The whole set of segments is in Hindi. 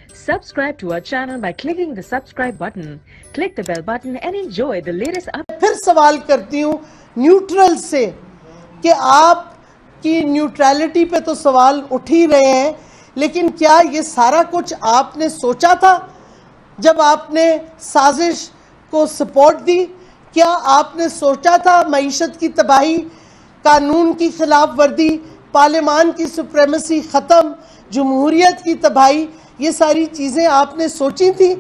Subscribe to our channel by clicking the subscribe button. Click the bell button and enjoy the latest updates. फिर सवाल करती हूँ न्यूट्रल से कि आप की न्यूट्रलिटी पे तो सवाल उठ ही रहे हैं, लेकिन क्या ये सारा कुछ आपने सोचा था जब आपने साजिश को सपोर्ट दी? क्या आपने सोचा था मईशत की तबाही, कानून की खिलाफ वर्दी, पार्लियामान की सुप्रेमेसी ख़त्म, जमहूरियत की तबाही, ये सारी चीज़ें आपने सोची थी?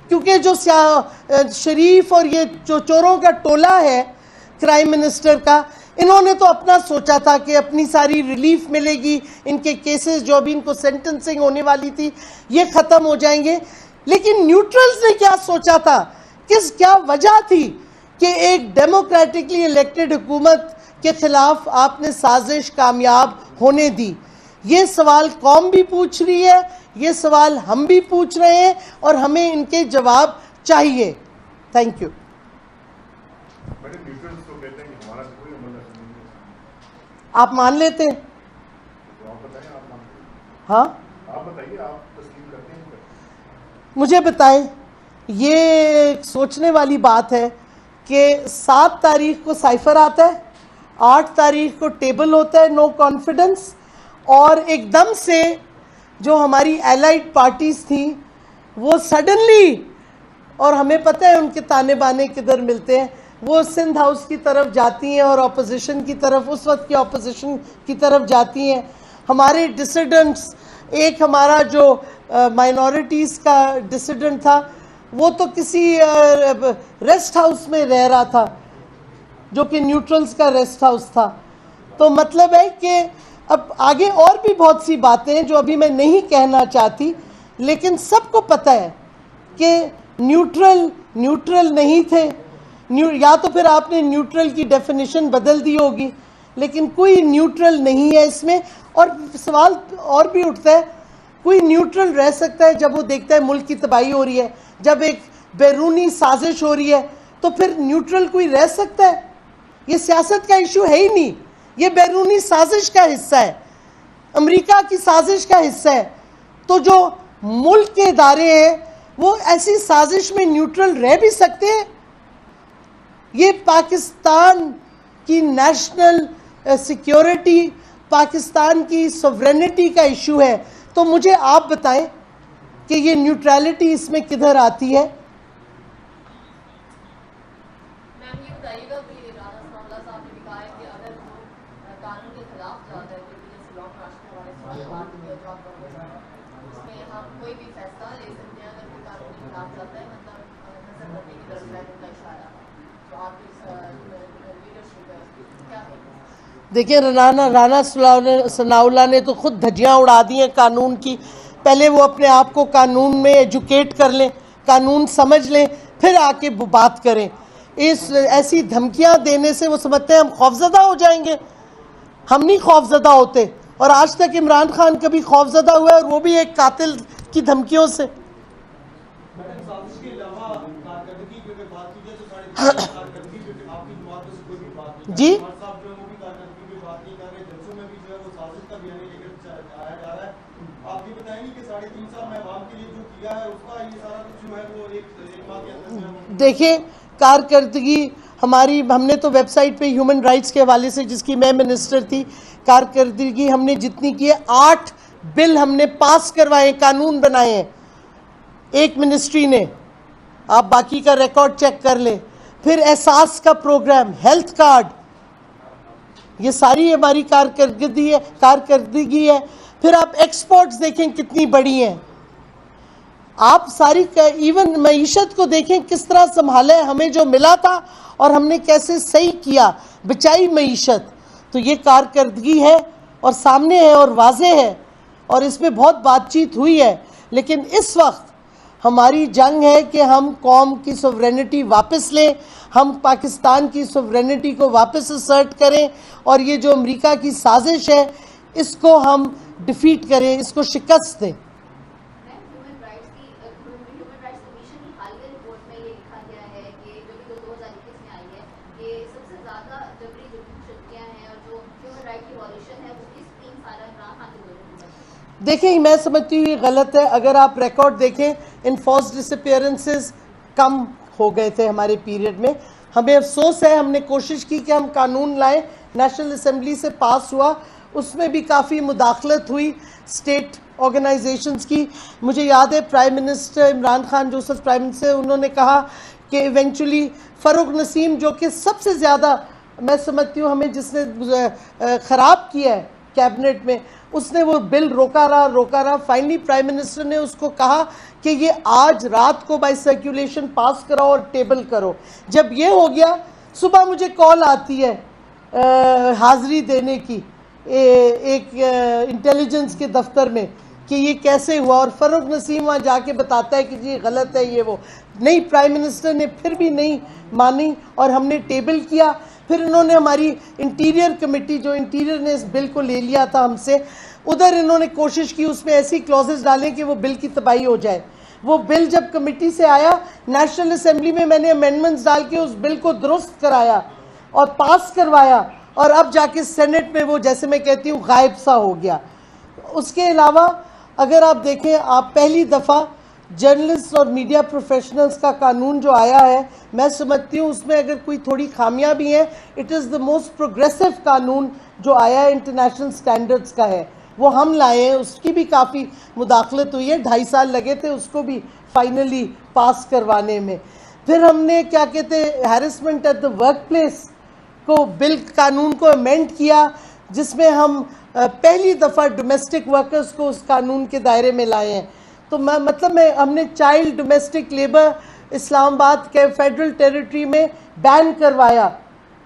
क्योंकि जो शरीफ और ये जो चोरों का टोला है क्राइम मिनिस्टर का, इन्होंने तो अपना सोचा था कि अपनी सारी रिलीफ मिलेगी, इनके केसेस जो अभी इनको सेंटेंसिंग होने वाली थी ये ख़त्म हो जाएंगे। लेकिन न्यूट्रल्स ने क्या सोचा था? क्या वजह थी कि एक डेमोक्रेटिकली इलेक्टेड हुकूमत के खिलाफ आपने साजिश कामयाब होने दी? ये सवाल कौम भी पूछ रही है, ये सवाल हम भी पूछ रहे हैं और हमें इनके जवाब चाहिए। Thank you. आप मान लेते हैं? हाँ, आप बताइए, आप तस्लीम करते हैं? मुझे बताएं। ये सोचने वाली बात है कि 7 तारीख को साइफर आता है, 8 तारीख को टेबल होता है नो कॉन्फिडेंस, और एकदम से जो हमारी एलाइड पार्टीज थी वो सडनली, और हमें पता है उनके ताने बाने किधर मिलते हैं, वो सिंध हाउस की तरफ जाती हैं और अपोजिशन की तरफ, उस वक्त की अपोजिशन की तरफ जाती हैं। हमारे डिसिडेंट्स, एक हमारा जो माइनॉरिटीज़ का डिसिडेंट था वो तो किसी रेस्ट हाउस में रह रहा था जो कि न्यूट्रल्स का रेस्ट हाउस था। तो मतलब है कि अब आगे और भी बहुत सी बातें हैं जो अभी मैं नहीं कहना चाहती, लेकिन सबको पता है कि न्यूट्रल नहीं थे। या तो फिर आपने न्यूट्रल की डेफिनेशन बदल दी होगी, लेकिन कोई न्यूट्रल नहीं है इसमें। और सवाल और भी उठता है, कोई न्यूट्रल रह सकता है जब वो देखता है मुल्क की तबाही हो रही है, जब एक बैरूनी साजिश हो रही है, तो फिर न्यूट्रल कोई रह सकता है? ये सियासत का इशू है ही नहीं, ये बैरूनी साजिश का हिस्सा है, अमेरिका की साजिश का हिस्सा है। तो जो मुल्क के इदारे हैं वो ऐसी साजिश में न्यूट्रल रह भी सकते हैं? ये पाकिस्तान की नेशनल सिक्योरिटी, पाकिस्तान की सॉवरेनिटी का इशू है। तो मुझे आप बताएं कि ये न्यूट्रलिटी इसमें किधर आती है? मैम ये बताइएगा कि राना सनाउल्लाह साहब ने भी कहा है कि अगर वो कानून के खिलाफ जाता है, क्योंकि जैसे लॉन्ग मार्च में हमारे सवाल बात की है जो आप उसमें हम कोई भी फैसला ले सकते हैं अगर कोई कानून के खिलाफ जाता है, मतलब नजर रखने की तरफ है उनका इशारा। तो आपकी लीडरशिप है क्या है? देखिए, राना सनाउल्लाह ने तो खुद धज्जियाँ उड़ा दी हैं कानून की। पहले वो अपने आप को कानून में एजुकेट कर लें, कानून समझ लें, फिर आके वो बात करें। ऐसी धमकियां देने से वो समझते हैं हम खौफजदा हो जाएंगे। हम नहीं खौफजदा होते, और आज तक इमरान खान कभी खौफजदा हुआ है, और वो भी एक कातिल की धमकियों से। जी, देखिए, कारकर्दगी हमारी, हमने तो वेबसाइट पे ह्यूमन राइट्स के हवाले से, जिसकी मैं मिनिस्टर थी, कारकर्दगी हमने जितनी की है, 8 बिल हमने पास करवाए, कानून बनाए हैं एक मिनिस्ट्री ने। आप बाकी का रिकॉर्ड चेक कर लें। फिर एहसास का प्रोग्राम, हेल्थ कार्ड, ये सारी हमारी कारकर्दगी है। फिर आप एक्सपोर्ट्स देखें कितनी बड़ी हैं, आप सारी इवन मईशत को देखें किस तरह संभाला है, हमें जो मिला था और हमने कैसे सही किया, बचाई मईशत। तो ये कारकर्दगी है और सामने है और वाज़ेह है, और इसमें बहुत बातचीत हुई है। लेकिन इस वक्त हमारी जंग है कि हम कौम की सॉवरेनिटी वापस लें, हम पाकिस्तान की सॉवरेनिटी को वापस असर्ट करें, और ये जो अमेरिका की साजिश है इसको हम डिफीट करें, इसको शिकस्त दें। देखिए, मैं समझती हूँ ये गलत है। अगर आप रिकॉर्ड देखें, इनफोर्स्ड डिसअपीयरेंसेस कम हो गए थे हमारे पीरियड में। हमें अफसोस है, हमने कोशिश की कि हम कानून लाएं, नेशनल असेंबली से पास हुआ, उसमें भी काफ़ी मुदाखलत हुई स्टेट ऑर्गेनाइजेशंस की। मुझे याद है prime minister Imran Khan Joseph prime minister, उन्होंने कहा कि इवेंचुअली फ़ारूक नसीम, जो कि सबसे ज़्यादा मैं समझती हूँ हमें जिसने ख़राब किया है कैबिनेट में, उसने वो बिल रोका रहा। फाइनली प्राइम मिनिस्टर ने उसको कहा कि ये आज रात को बाय सर्कुलेशन पास कराओ और टेबल करो। जब ये हो गया, सुबह मुझे कॉल आती है हाज़िरी देने की एक इंटेलिजेंस के दफ्तर में कि ये कैसे हुआ, और फ़ारूक नसीम वहाँ जाके बताता है कि जी गलत है ये वो। नहीं, प्राइम मिनिस्टर ने फिर भी नहीं मानी और हमने टेबल किया। फिर इन्होंने हमारी इंटीरियर कमेटी, जो इंटीरियर ने इस बिल को ले लिया था हमसे, उधर इन्होंने कोशिश की उसमें ऐसी क्लॉजेस डालें कि वो बिल की तबाही हो जाए। वो बिल जब कमेटी से आया, नेशनल असेंबली में मैंने अमेंडमेंट्स डाल के उस बिल को दुरुस्त कराया और पास करवाया, और अब जाके सेनेट में वो, जैसे मैं कहती हूँ, गायब सा हो गया। उसके अलावा अगर आप देखें, आप पहली दफ़ा जर्नलिस्ट और मीडिया प्रोफेशनल्स का कानून जो आया है, मैं समझती हूँ उसमें अगर कोई थोड़ी खामियां भी हैं, it is the most progressive कानून जो आया है, इंटरनेशनल स्टैंडर्ड्स का है, वो हम लाए हैं। उसकी भी काफ़ी मुदाखलत हुई है, 2.5 साल लगे थे उसको भी फाइनली पास करवाने में। फिर हमने क्या कहते हैं, harassment at the work place को बिल कानून को अमेंड किया, जिसमें हम पहली दफ़ा डोमेस्टिक वर्कर्स को उस कानून के दायरे में लाए हैं। तो हमने चाइल्ड डोमेस्टिक लेबर इस्लामाबाद के फेडरल टेरिटरी में बैन करवाया,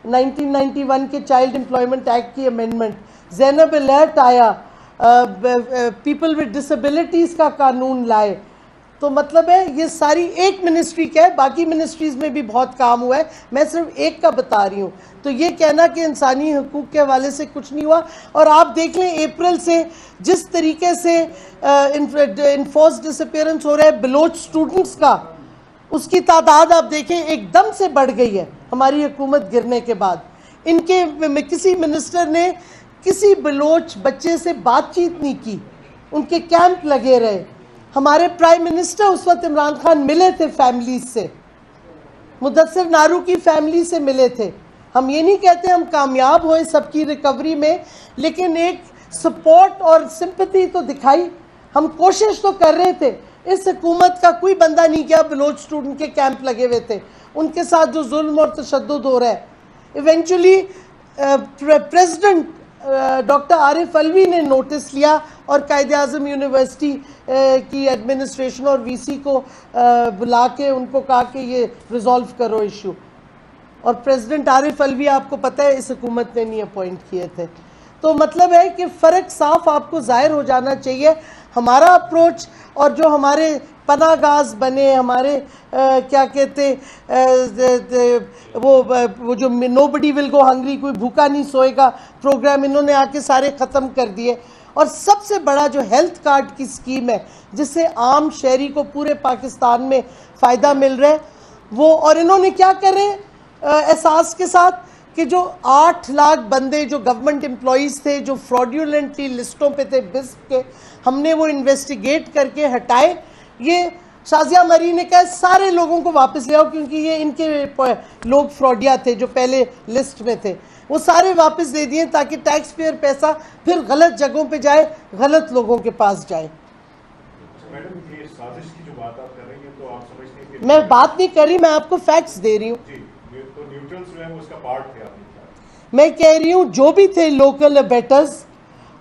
1991 के चाइल्ड एम्प्लॉयमेंट एक्ट की अमेंडमेंट। ज़ैनब अलर्ट आया, पीपल विद डिसेबिलिटीज़ का कानून लाए। तो मतलब है ये सारी एक मिनिस्ट्री का है, बाकी मिनिस्ट्रीज़ में भी बहुत काम हुआ है, मैं सिर्फ एक का बता रही हूँ। तो ये कहना कि इंसानी हकूक़ के हवाले से कुछ नहीं हुआ। और आप देख लें अप्रैल से जिस तरीके से इन्फोर्स्ड डिसअपीयरेंस हो रहा है बलोच स्टूडेंट्स का, उसकी तादाद आप देखें एकदम से बढ़ गई है हमारी हुकूमत गिरने के बाद। इनके किसी मिनिस्टर ने किसी बलोच बच्चे से बातचीत नहीं की, उनके कैंप लगे रहे। हमारे प्राइम मिनिस्टर उस वक्त इमरान खान मिले थे फैमिलीज से, मुदस्सिर नारू की फैमिली से मिले थे। हम ये नहीं कहते हम कामयाब हुए सबकी रिकवरी में, लेकिन एक सपोर्ट और सिंपैथी तो दिखाई, हम कोशिश तो कर रहे थे। इस हुकूमत का कोई बंदा नहीं गया, बलोच स्टूडेंट के कैंप लगे हुए थे, उनके साथ जो जुल्म और तशद्दुद हो रहा है। Eventually president doctor Arif Alvi ने नोटिस लिया और कायदे-आज़म यूनिवर्सिटी की एडमिनिस्ट्रेशन और वीसी को बुला के उनको कहा कि ये रिजॉल्व करो इशू। और प्रेसिडेंट आरिफ अलवी आपको पता है इस हुकूमत ने नहीं अपॉइंट किए थे। तो मतलब है कि फ़र्क साफ आपको ज़ाहिर हो जाना चाहिए। हमारा अप्रोच और जो हमारे पनागाज बने, हमारे क्या कहते वो जो नोबडी विल गो हंग्री, कोई भूखा नहीं सोएगा प्रोग्राम, इन्होंने आके सारे ख़त्म कर दिए। और सबसे बड़ा जो हेल्थ कार्ड की स्कीम है जिससे आम शहरी को पूरे पाकिस्तान में फ़ायदा मिल रहा है वो, और इन्होंने क्या कर रहे हैं एहसास के साथ कि जो 8 लाख बंदे जो गवर्नमेंट एम्प्लॉयज़ थे जो फ्रॉड्यूलेंटली लिस्टों पे थे बिस्क के, हमने वो इन्वेस्टिगेट करके हटाए। ये शाजिया मरी ने कहा सारे लोगों को वापस ले आओ, क्योंकि ये इनके लोग फ्रॉडिया थे जो पहले लिस्ट में थे, वो सारे वापस दे दिए ताकि टैक्स पेयर पैसा फिर गलत जगहों पे जाए, गलत लोगों के पास जाए। मैडम, ये साजिश की जो बात आप कर रही हैं, तो आप समझते हैं कि मैं बात नहीं कर रही, मैं आपको फैक्ट्स दे रही हूँ। तो न्यूट्रल्स जो है वो उसका पार्ट थे आपने। मैं कह रही हूँ जो भी थे लोकल बेटर्स,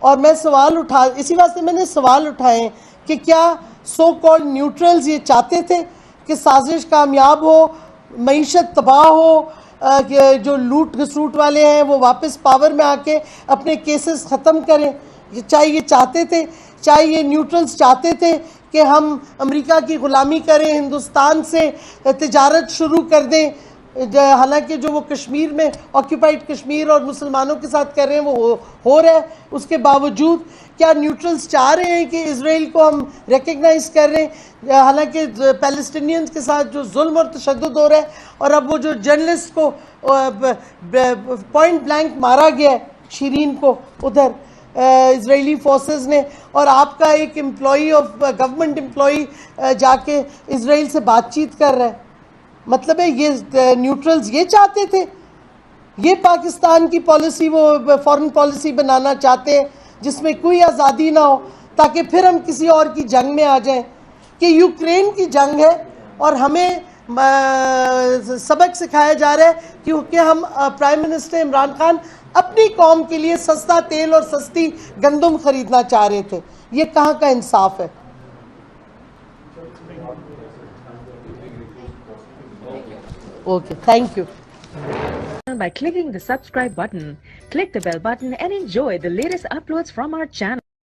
और मैं सवाल इसी वास्ते मैंने सवाल उठाए कि क्या सो कॉल्ड न्यूट्रल्स ये चाहते थे कि साजिश कामयाब हो, मईशत तबाह हो, जो लूट घसूट वाले हैं वो वापस पावर में आके अपने केसेस ख़त्म करें। चाहे ये चाहते थे, चाहे ये न्यूट्रल्स चाहते थे कि हम अमेरिका की ग़ुलामी करें, हिंदुस्तान से तिजारत शुरू कर दें, हालांकि जो वो कश्मीर में ऑक्यूपाइड कश्मीर और मुसलमानों के साथ कर रहे हैं वो हो रहा है, उसके बावजूद क्या न्यूट्रल्स चाह रहे हैं कि इजराइल को हम रिकग्नाइज़ कर रहे हैं, हालांकि पैलेस्टीनियंस के साथ जो जुल्म और तशद्दुद हो रहा है, और अब वो जो जर्नलिस्ट को पॉइंट ब्लैंक मारा गया है, शीरीन को उधर, इजरायली फोर्सेस ने, और आपका एक एम्प्लॉई ऑफ गवर्नमेंट एम्प्लॉई जाके इजराइल से बातचीत कर रहा है। मतलब है ये न्यूट्रल्स ये चाहते थे, ये पाकिस्तान की पॉलिसी वो फॉरेन पॉलिसी बनाना चाहते हैं जिसमें कोई आज़ादी ना हो, ताकि फिर हम किसी और की जंग में आ जाएं। कि यूक्रेन की जंग है और हमें सबक सिखाया जा रहा है क्योंकि हम प्राइम मिनिस्टर इमरान खान अपनी कौम के लिए सस्ता तेल और सस्ती गंदम खरीदना चाह रहे थे। ये कहाँ का इंसाफ है? Okay, thank you. By clicking the subscribe button, click the bell button and enjoy the latest uploads from our channel.